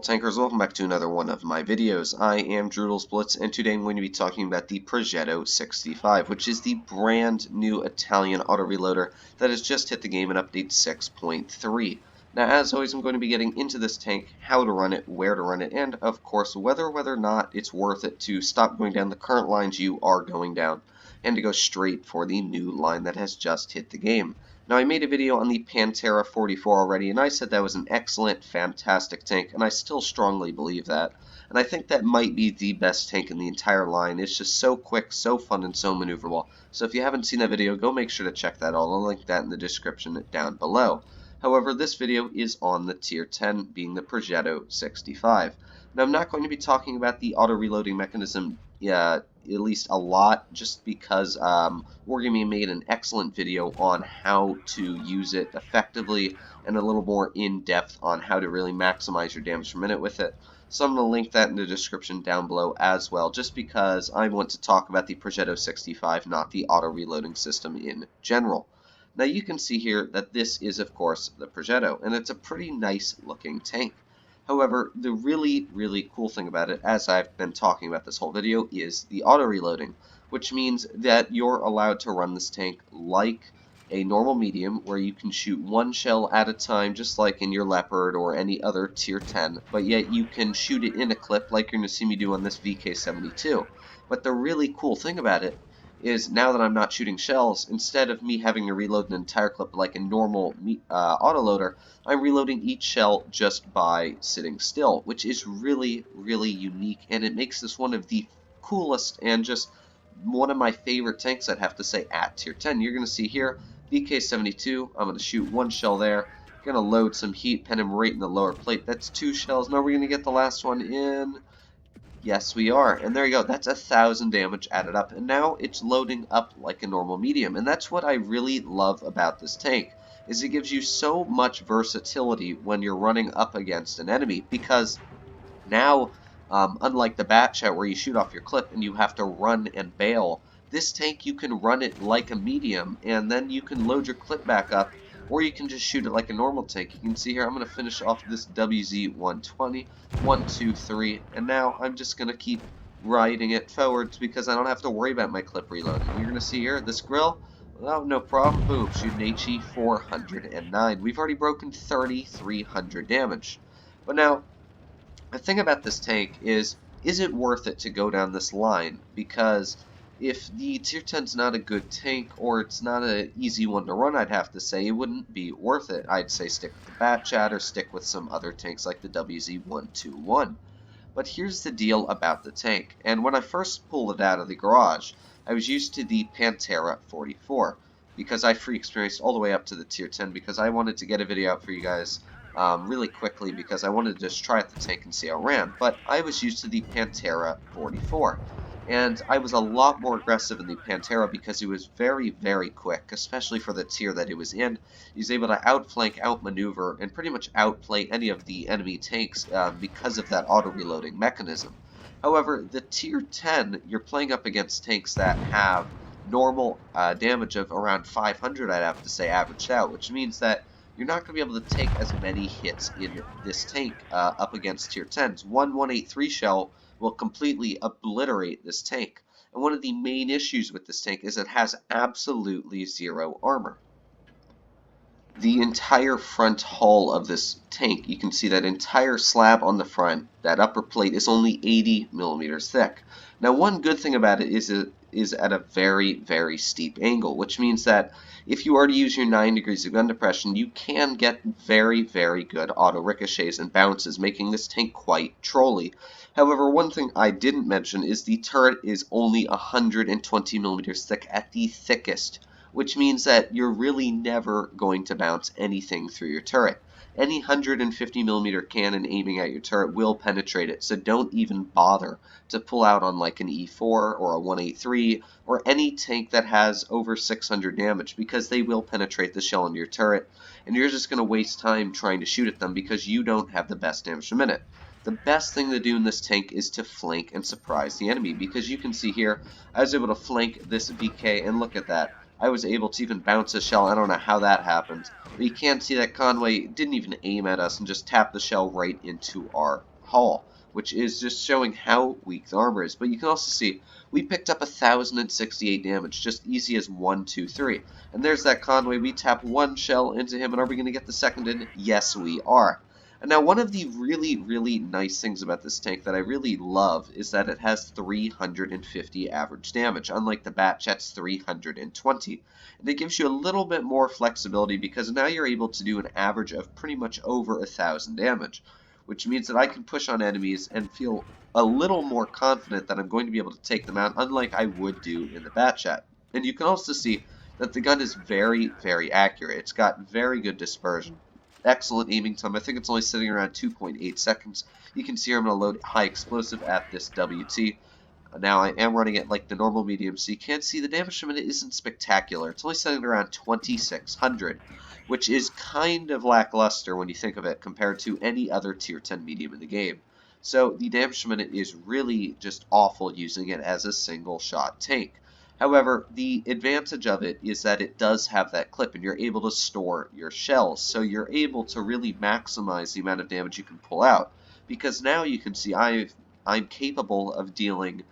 tankers, welcome back to another one of my videos. I am Blitz, and today I'm going to be talking about the Progetto 65, which is the brand new Italian auto reloader that has just hit the game in update 6.3. Now, as always, I'm going to be getting into this tank, how to run it, where to run it, and of course, whether or not it's worth it to stop going down the current lines you are going down, and to go straight for the new line that has just hit the game. Now, I made a video on the Pantera 44 already, and I said that was an excellent, fantastic tank, and I still strongly believe that. And I think that might be the best tank in the entire line. It's just so quick, so fun, and so maneuverable. So if you haven't seen that video, go make sure to check that out. I'll link that in the description down below. However, this video is on the Tier 10, being the Progetto 65. Now, I'm not going to be talking about the auto-reloading mechanism at least a lot, just because Wargaming made an excellent video on how to use it effectively and a little more in-depth on how to really maximize your damage per minute with it. So I'm going to link that in the description down below as well, just because I want to talk about the Progetto 65, not the auto-reloading system in general. Now you can see here that this is, of course, the Progetto, and it's a pretty nice looking tank. However, the really cool thing about it, as I've been talking about this whole video, is the auto-reloading, which means that you're allowed to run this tank like a normal medium, where you can shoot one shell at a time, just like in your Leopard or any other Tier 10, but yet you can shoot it in a clip like you're going to see me do on this VK72. But the really cool thing about it is, now that I'm not shooting shells, instead of me having to reload an entire clip like a normal autoloader, I'm reloading each shell just by sitting still, which is really unique, and it makes this one of the coolest and just one of my favorite tanks, I'd have to say, at Tier 10. You're going to see here, VK72, I'm going to shoot one shell there, going to load some heat, pen him right in the lower plate. That's 2 shells. Now we're going to get the last one in. Yes, we are. And there you go. That's 1,000 damage added up. And now it's loading up like a normal medium. And that's what I really love about this tank, is it gives you so much versatility when you're running up against an enemy. Because now, unlike the bat shot where you shoot off your clip and you have to run and bail, this tank you can run it like a medium, and then you can load your clip back up, or you can just shoot it like a normal tank. You can see here, I'm going to finish off this WZ-120, 1, 2, 3, and now I'm just going to keep riding it forwards because I don't have to worry about my clip reloading. You're going to see here, this grill, well, no problem, boom, shooting HE-409. We've already broken 3,300 damage. But now, the thing about this tank is it worth it to go down this line? Because if the Tier 10's not a good tank, or it's not an easy one to run, I'd have to say, it wouldn't be worth it. I'd say stick with the Bat Chat or stick with some other tanks like the WZ-121. But here's the deal about the tank, and when I first pulled it out of the garage, I was used to the Pantera 44, because I free experienced all the way up to the Tier 10, because I wanted to get a video out for you guys really quickly, because I wanted to just try out the tank and see how it ran. But I was used to the Pantera 44. And I was a lot more aggressive in the Pantera because it was very quick, especially for the tier that it was in. He was able to outflank, outmaneuver, and pretty much outplay any of the enemy tanks because of that auto-reloading mechanism. However, the Tier 10, you're playing up against tanks that have normal damage of around 500, I'd have to say, averaged out, which means that you're not going to be able to take as many hits in this tank up against Tier 10s. 183 shell will completely obliterate this tank. And one of the main issues with this tank is it has absolutely zero armor. The entire front hull of this tank, you can see that entire slab on the front, that upper plate, is only 80 millimeters thick. Now, one good thing about it is at a very steep angle, which means that if you are to use your 9 degrees of gun depression, you can get very good auto ricochets and bounces, making this tank quite trolly. However, one thing I didn't mention is the turret is only 120 millimeters thick at the thickest, which means that you're really never going to bounce anything through your turret. Any 150 millimeter cannon aiming at your turret will penetrate it, so don't even bother to pull out on like an E4 or a 183 or any tank that has over 600 damage, because they will penetrate the shell into your turret, and you're just going to waste time trying to shoot at them because you don't have the best damage per minute. The best thing to do in this tank is to flank and surprise the enemy, because you can see here, I was able to flank this VK, and look at that. I was able to even bounce a shell. I don't know how that happened. But you can see that Conway didn't even aim at us and just tapped the shell right into our hull, which is just showing how weak the armor is. But you can also see we picked up 1,068 damage, just easy as 1, 2, 3. And there's that Conway. We tap one shell into him, and are we going to get the second in? Yes, we are. And now one of the really, really nice things about this tank that I really love is that it has 350 average damage, unlike the Batchat's 320. And it gives you a little bit more flexibility because now you're able to do an average of pretty much over 1,000 damage, which means that I can push on enemies and feel a little more confident that I'm going to be able to take them out, unlike I would do in the Batchat. And you can also see that the gun is very, very accurate. It's got very good dispersion. Excellent aiming time. I think it's only sitting around 2.8 seconds. You can see I'm going to load high explosive at this WT. Now I am running it like the normal medium, so you can't see the damage from it isn't spectacular. It's only sitting around 2,600, which is kind of lackluster when you think of it compared to any other tier 10 medium in the game. So the damage from it is really just awful using it as a single shot tank. However, the advantage of it is that it does have that clip and you're able to store your shells, so you're able to really maximize the amount of damage you can pull out, because now you can see I'm capable of dealing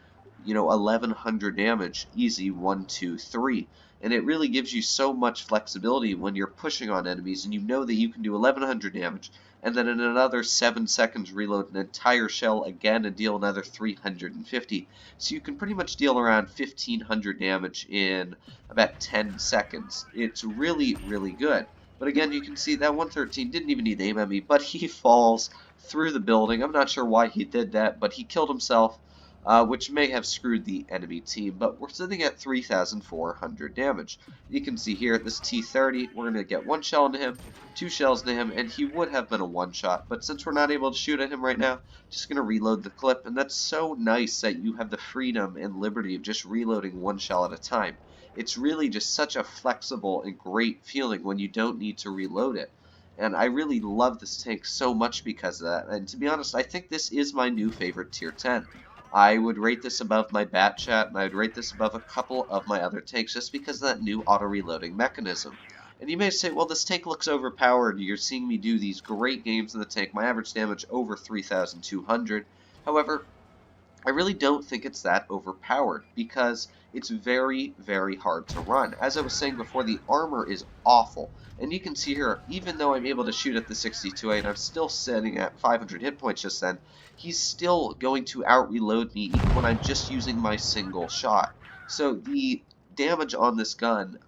1,100 damage easy 1, 2, 3, and it really gives you so much flexibility when you're pushing on enemies and you know that you can do 1,100 damage and then in another 7 seconds reload an entire shell again and deal another 350. So you can pretty much deal around 1,500 damage in about 10 seconds. It's really, really good. But again, you can see that 113 didn't even need to aim at me, but he falls through the building. I'm not sure why he did that, but he killed himself, which may have screwed the enemy team, but we're sitting at 3,400 damage. You can see here, this T-30, we're going to get one shell into him, 2 shells into him, and he would have been a one-shot, but since we're not able to shoot at him right now, just going to reload the clip, and that's so nice that you have the freedom and liberty of just reloading one shell at a time. It's really just such a flexible and great feeling when you don't need to reload it. And I really love this tank so much because of that, and to be honest, I think this is my new favorite tier 10. I would rate this above my Batchat, and I would rate this above a couple of my other tanks just because of that new auto-reloading mechanism. And you may say, well, this tank looks overpowered. You're seeing me do these great games in the tank. My average damage over 3,200. However, I really don't think it's that overpowered because it's very, very hard to run. As I was saying before, the armor is awful. And you can see here, even though I'm able to shoot at the 62A and I'm still sitting at 500 hit points just then, he's still going to out-reload me even when I'm just using my single shot. So the damage on this gun,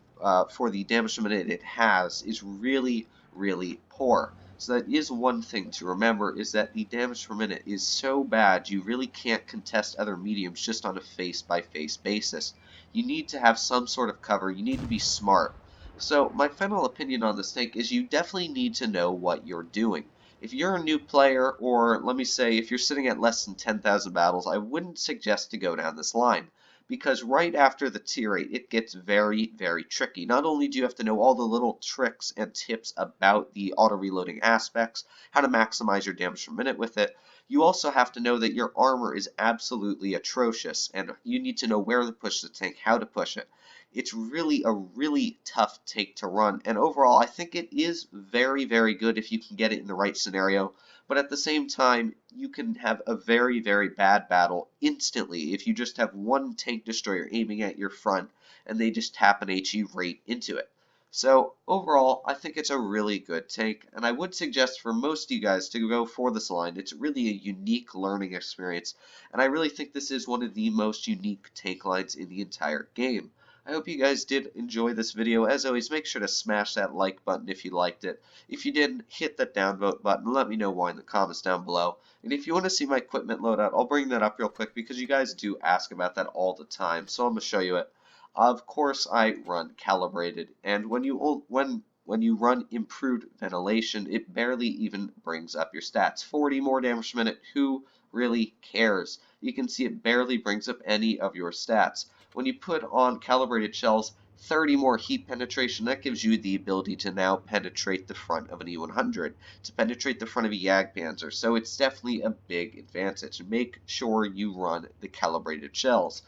for the damage per minute it has, is really, really poor. So that is one thing to remember, is that the damage per minute is so bad you really can't contest other mediums just on a face-by-face basis. You need to have some sort of cover, you need to be smart. So my final opinion on this tank is you definitely need to know what you're doing. If you're a new player, or let me say if you're sitting at less than 10,000 battles, I wouldn't suggest to go down this line. Because right after the tier 8, it gets very, very tricky. Not only do you have to know all the little tricks and tips about the auto-reloading aspects, how to maximize your damage per minute with it, you also have to know that your armor is absolutely atrocious, and you need to know where to push the tank, how to push it. It's really a really tough tank to run, and overall I think it is very, very good if you can get it in the right scenario, but at the same time you can have a very, very bad battle instantly if you just have one tank destroyer aiming at your front and they just tap an HE right into it. So overall, I think it's a really good tank, and I would suggest for most of you guys to go for this line. It's really a unique learning experience, and I really think this is one of the most unique tank lines in the entire game. I hope you guys did enjoy this video. As always, make sure to smash that like button if you liked it. If you didn't, hit that downvote button and let me know why in the comments down below. And if you want to see my equipment loadout, I'll bring that up real quick because you guys do ask about that all the time. So I'm going to show you it. Of course, I run calibrated, and when you run improved ventilation, it barely even brings up your stats. 40 more damage per minute, who really cares? You can see it barely brings up any of your stats. When you put on calibrated shells, 30 more heat penetration, that gives you the ability to now penetrate the front of an E100, to penetrate the front of a Jagdpanzer, so it's definitely a big advantage. Make sure you run the calibrated shells.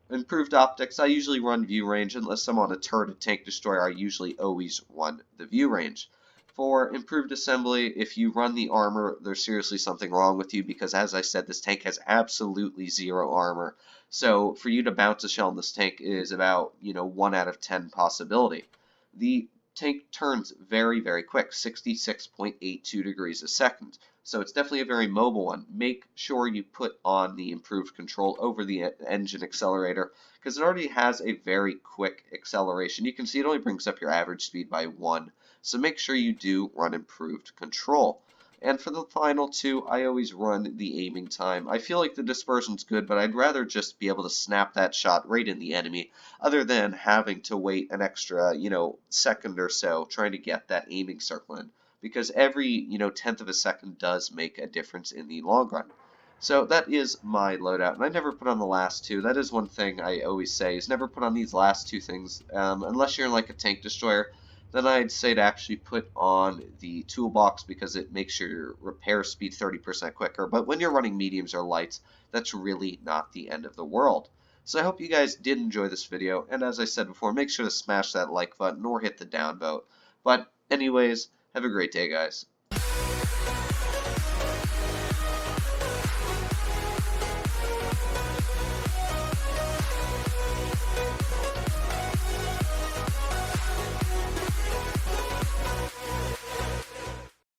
Improved optics, I usually run view range. Unless I'm on a turret or tank destroyer, I usually always run the view range. For improved assembly, if you run the armor, there's seriously something wrong with you because, as I said, this tank has absolutely 0 armor. So for you to bounce a shell in this tank is about, 1 out of 10 possibility. The tank turns very, very quick, 66.82 degrees a second. So it's definitely a very mobile one. Make sure you put on the improved control over the engine accelerator because it already has a very quick acceleration. You can see it only brings up your average speed by 1. So make sure you do run improved control. And for the final 2, I always run the aiming time. I feel like the dispersion's good, but I'd rather just be able to snap that shot right in the enemy, other than having to wait an extra, second or so trying to get that aiming circle in. Because every, tenth of a second does make a difference in the long run. So that is my loadout, and I never put on the last 2. That is one thing I always say, is never put on these last 2 things, unless you're in like a tank destroyer. Then I'd say to actually put on the toolbox because it makes your repair speed 30% quicker. But when you're running mediums or lights, that's really not the end of the world. So I hope you guys did enjoy this video, and as I said before, make sure to smash that like button or hit the down vote. But anyways, have a great day, guys.